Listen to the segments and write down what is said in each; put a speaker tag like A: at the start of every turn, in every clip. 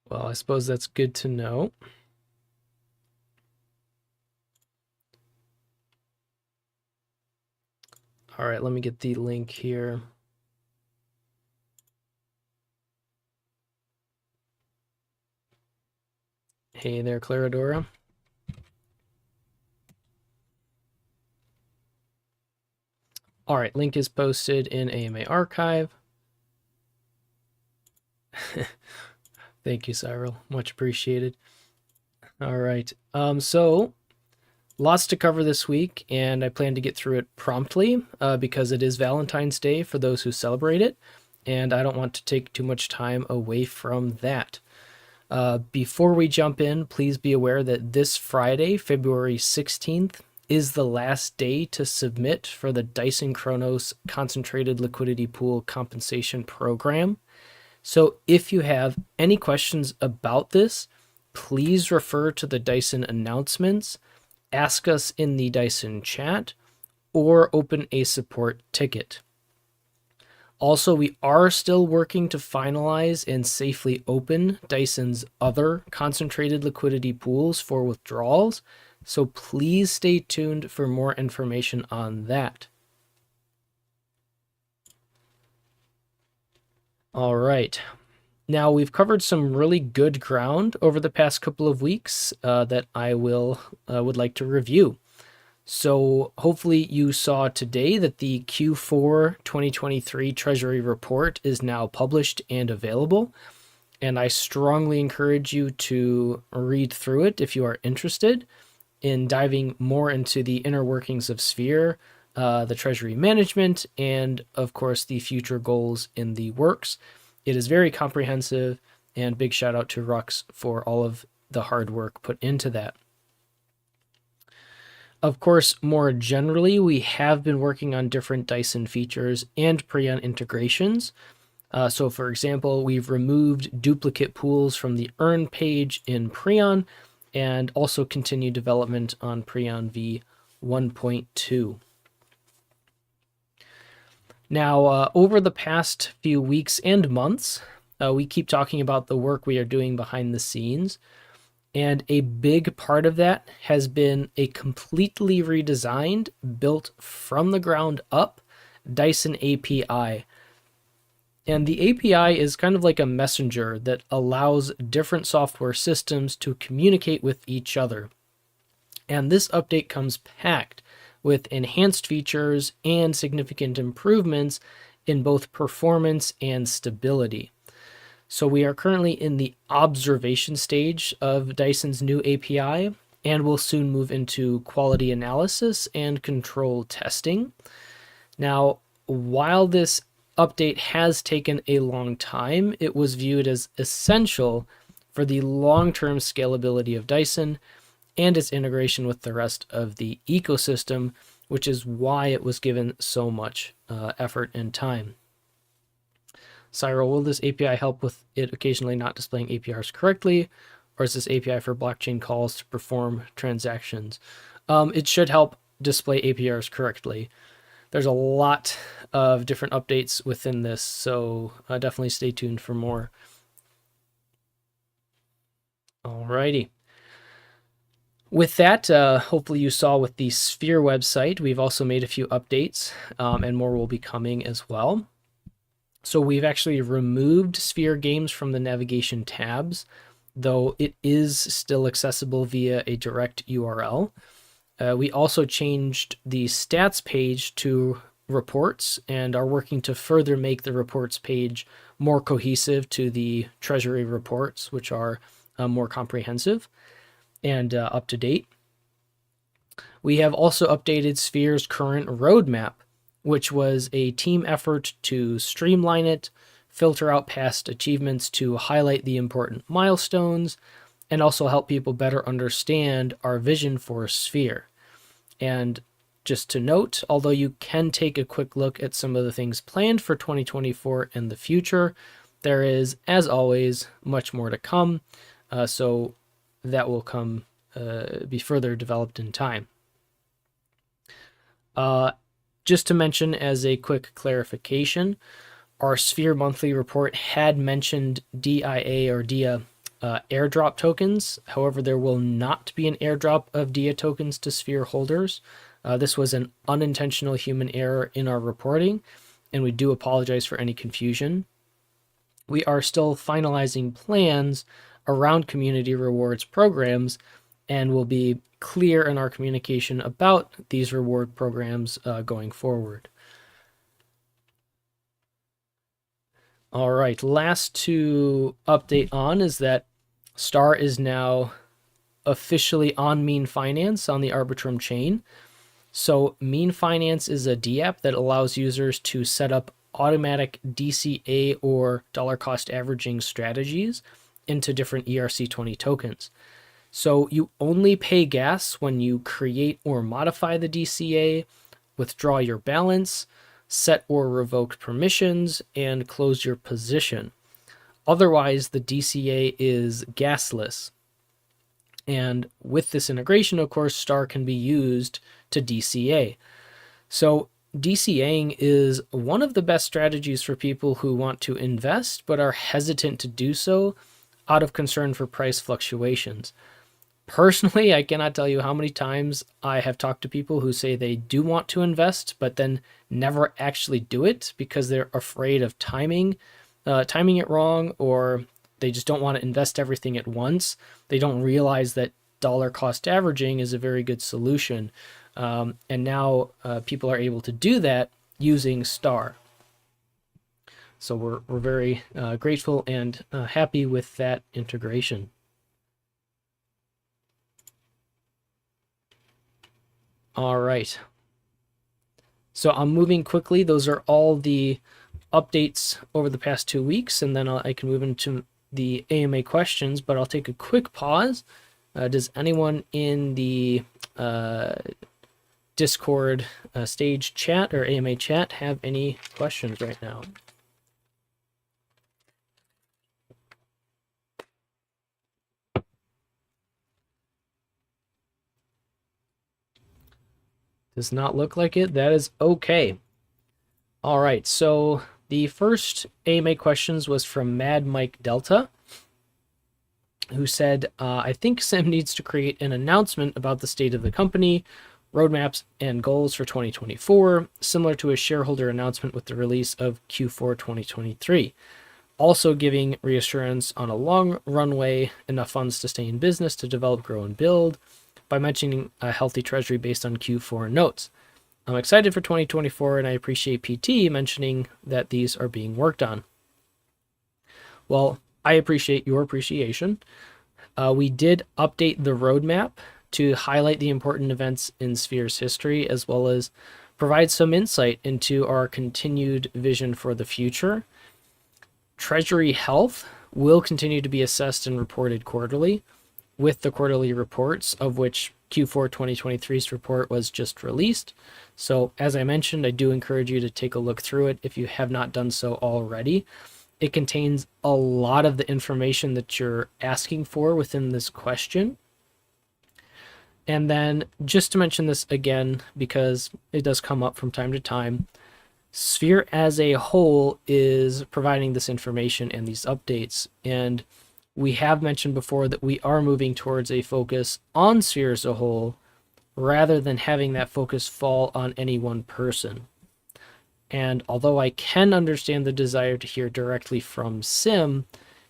A: Well, I suppose that's good to know. All right, let me get the link here. Hey there, Claradora. All right, link is posted in AMA archive. Thank you, Cyril. Much appreciated. All right. So lots to cover this week, and I plan to get through it promptly because it is Valentine's Day for those who celebrate it, and I don't want to take too much time away from that. Before we jump in, please be aware that this Friday, February 16th, is the last day to submit for the Dyson Chronos Concentrated Liquidity Pool Compensation Program. So if you have any questions about this, please refer to the Dyson announcements, ask us in the Dyson chat, or open a support ticket. Also, we are still working to finalize and safely open Dyson's other concentrated liquidity pools for withdrawals, so please stay tuned for more information on that. All right. Now, we've covered some really good ground over the past couple of weeks that I would like to review. So hopefully you saw today that the Q4 2023 Treasury report is now published and available. And I strongly encourage you to read through it if you are interested in diving more into the inner workings of Sphere, the Treasury management, and of course the future goals in the works. It is very comprehensive, and big shout out to Rux for all of the hard work put into that. Of course, more generally, we have been working on different Dyson features and Preon integrations. So for example, we've removed duplicate pools from the Earn page in Preon and also continued development on Preon V 1.2. Now, over the past few weeks and months, we keep talking about the work we are doing behind the scenes. And a big part of that has been a completely redesigned, built from the ground up Dyson API. And the API is kind of like a messenger that allows different software systems to communicate with each other. And this update comes packed with enhanced features and significant improvements in both performance and stability. So we are currently in the observation stage of Dyson's new API, and will soon move into quality analysis and control testing. Now, while this update has taken a long time, it was viewed as essential for the long-term scalability of Dyson and its integration with the rest of the ecosystem, which is why it was given so much effort and time. Cyril, will this API help with it occasionally not displaying APRs correctly, or is this API for blockchain calls to perform transactions? It should help display APRs correctly. There's a lot of different updates within this, so definitely stay tuned for more. Alrighty. With that, hopefully you saw with the Sphere website, we've also made a few updates, and more will be coming as well. So we've actually removed Sphere games from the navigation tabs, though it is still accessible via a direct URL. We also changed the stats page to reports and are working to further make the reports page more cohesive to the Treasury reports, which are more comprehensive and up to date. We have also updated Sphere's current roadmap, which was a team effort to streamline it, filter out past achievements to highlight the important milestones, and also help people better understand our vision for Sphere. And just to note, although you can take a quick look at some of the things planned for 2024 and the future, there is, as always, much more to come, so that will come be further developed in time. Uh, just to mention as a quick clarification, our Sphere monthly report had mentioned DIA or DIA airdrop tokens. However, there will not be an airdrop of DIA tokens to Sphere holders. This was an unintentional human error in our reporting, and we do apologize for any confusion. We are still finalizing plans around community rewards programs and will be clear in our communication about these reward programs going forward. All right, last to update on is that Star is now officially on Mean Finance on the Arbitrum chain. So Mean Finance is a DApp that allows users to set up automatic DCA or dollar cost averaging strategies into different ERC20 tokens. So you only pay gas when you create or modify the DCA, withdraw your balance, set or revoke permissions, and close your position. Otherwise, the DCA is gasless. And with this integration, of course, Star can be used to DCA. So DCAing is one of the best strategies for people who want to invest but are hesitant to do so out of concern for price fluctuations. Personally, I cannot tell you how many times I have talked to people who say they do want to invest, but then never actually do it because they're afraid of timing it wrong, or they just don't want to invest everything at once. They don't realize that dollar cost averaging is a very good solution. And now people are able to do that using Star. So we're very grateful and happy with that integration. All right. So I'm moving quickly. Those are all the updates over the past 2 weeks, and then I can move into the AMA questions, but I'll take a quick pause. Does anyone in the Discord stage chat or AMA chat have any questions right now? Does not look like it. That is okay. All right, so the first AMA questions was from Mad Mike Delta, who said, I think Sim needs to create an announcement about the state of the company, roadmaps, and goals for 2024, similar to a shareholder announcement with the release of Q4 2023. Also giving reassurance on a long runway, enough funds to stay in business to develop, grow, and build, by mentioning a healthy treasury based on Q4 notes. I'm excited for 2024, and I appreciate PT mentioning that these are being worked on. Well, I appreciate your appreciation. We did update the roadmap to highlight the important events in Sphere's history, as well as provide some insight into our continued vision for the future. Treasury health will continue to be assessed and reported quarterly, with the quarterly reports, of which Q4 2023's report was just released. So as I mentioned, I do encourage you to take a look through it if you have not done so already. It contains a lot of the information that you're asking for within this question. And then just to mention this again, because it does come up from time to time, Sphere as a whole is providing this information and these updates. And we have mentioned before that we are moving towards a focus on Sphere as a whole rather than having that focus fall on any one person. And although I can understand the desire to hear directly from Sim,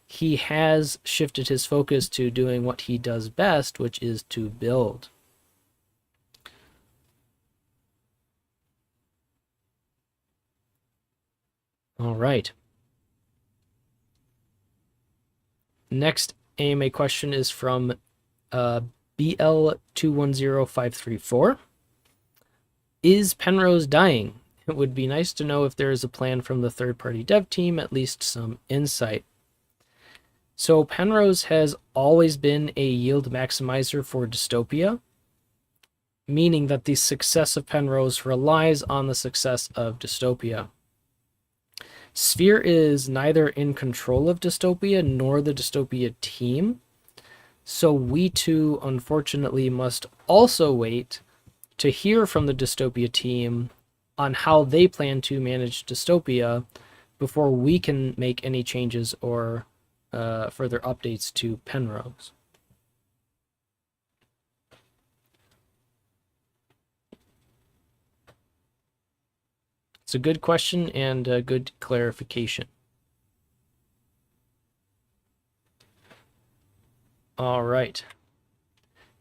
A: he has shifted his focus to doing what he does best, which is to build. All right. Next AMA question is from BL210534. Is Penrose dying? It would be nice to know if there is a plan from the third-party dev team, at least some insight. So Penrose has always been a yield maximizer for Dystopia, meaning that the success of Penrose relies on the success of Dystopia. Sphere is neither in control of Dystopia nor the Dystopia team, so we too, unfortunately, must also wait to hear from the Dystopia team on how they plan to manage Dystopia before we can make any changes or further updates to Penrose. It's a good question and a good clarification. All right.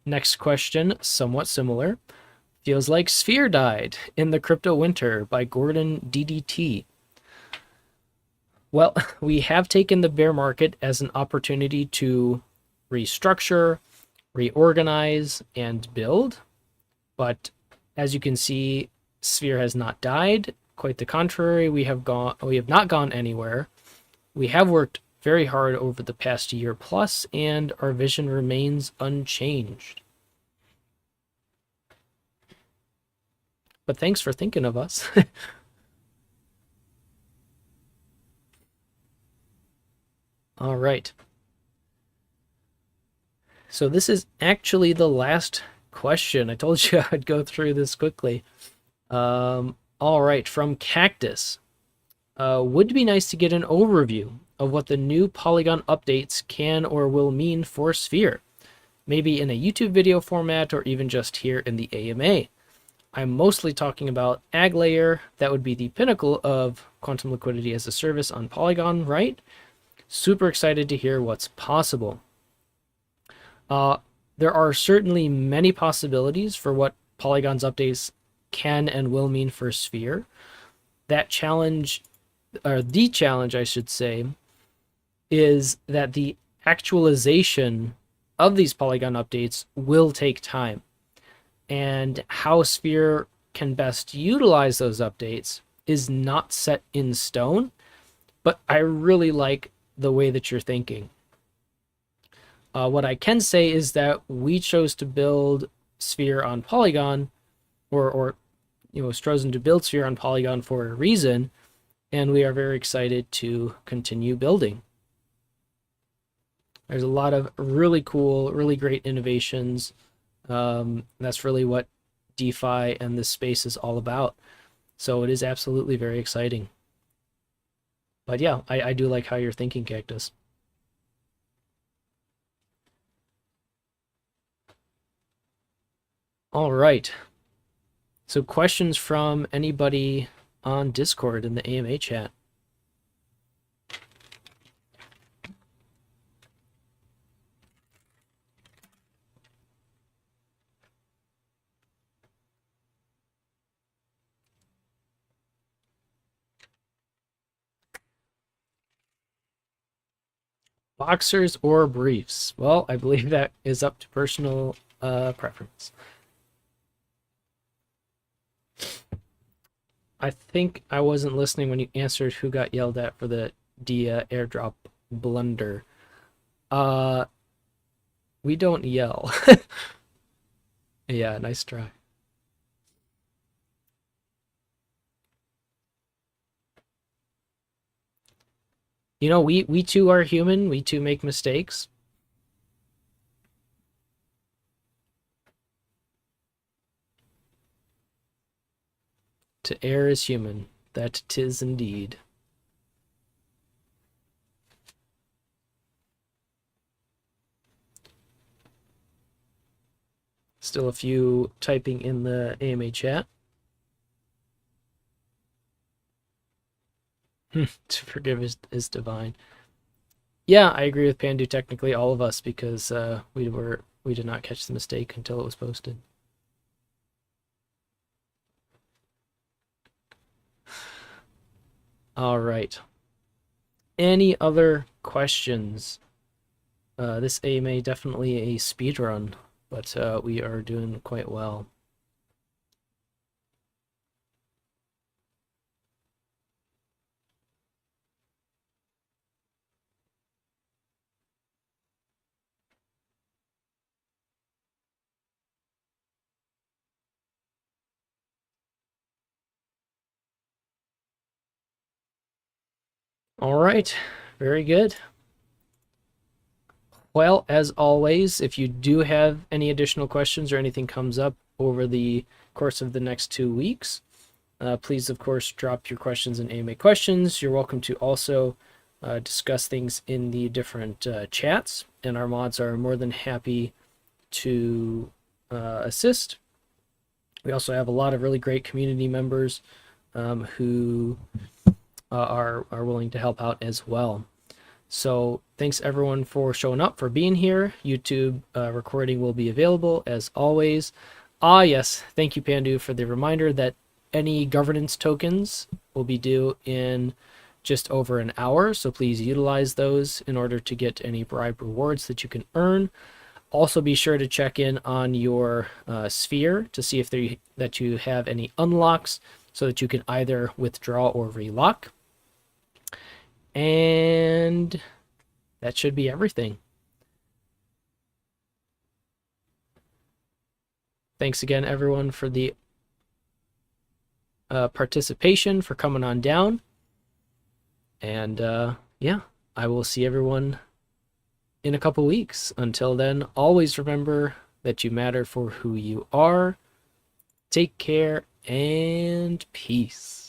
A: Next question, somewhat similar. Feels like Sphere died in the crypto winter by Gordon DDT. Well, we have taken the bear market as an opportunity to restructure, reorganize, and build. But as you can see, Sphere has not died. Quite the contrary, we have not gone anywhere. We have worked very hard over the past year plus, and our vision remains unchanged. But thanks for thinking of us. All right. So this is actually the last question. I told you I'd go through this quickly. All right, from Cactus. Would be nice to get an overview of what the new Polygon updates can or will mean for Sphere. Maybe in a YouTube video format or even just here in the AMA. I'm mostly talking about Ag Layer. That would be the pinnacle of quantum liquidity as a service on Polygon, right? Super excited to hear what's possible. There are certainly many possibilities for what Polygon's updates can and will mean for Sphere. That challenge, or the challenge, I should say, is that the actualization of these Polygon updates will take time. And how Sphere can best utilize those updates is not set in stone, but I really like the way that you're thinking. What I can say is that we chose to build Sphere on Polygon, or was chosen to build Sphere on Polygon for a reason, and we are very excited to continue building. There's a lot of really cool, really great innovations. That's really what DeFi and this space is all about. So it is absolutely very exciting. But yeah, I do like how you're thinking, Cactus. All right. So questions from anybody on Discord in the AMA chat? Boxers or briefs? Well, I believe that is up to personal preference. I think I wasn't listening when you answered who got yelled at for the Dia airdrop blunder. We don't yell. Yeah, nice try. We too are human. We too make mistakes. To err is human. That 'tis indeed. Still a few typing in the AMA chat. To forgive is divine. Yeah, I agree with Pandu, technically all of us, because we did not catch the mistake until it was posted. All right. Any other questions? This AMA definitely a speed run, but we are doing quite well. All right, very good. Well, as always, if you do have any additional questions or anything comes up over the course of the next 2 weeks. Please, of course, drop your questions in AMA questions. You're welcome to also discuss things in the different chats, and our mods are more than happy to assist. We also have a lot of really great community members who are willing to help out as well. So thanks everyone for showing up, for being here. YouTube recording will be available as always. Yes, thank you Pandu for the reminder that any governance tokens will be due in just over an hour, so please utilize those in order to get any bribe rewards that you can earn. Also be sure to check in on your sphere to see if that you have any unlocks so that you can either withdraw or relock. And that should be everything. Thanks again everyone for the participation, for coming on down. And yeah, I will see everyone in a couple weeks. Until then, always remember that you matter for who you are. Take care and peace.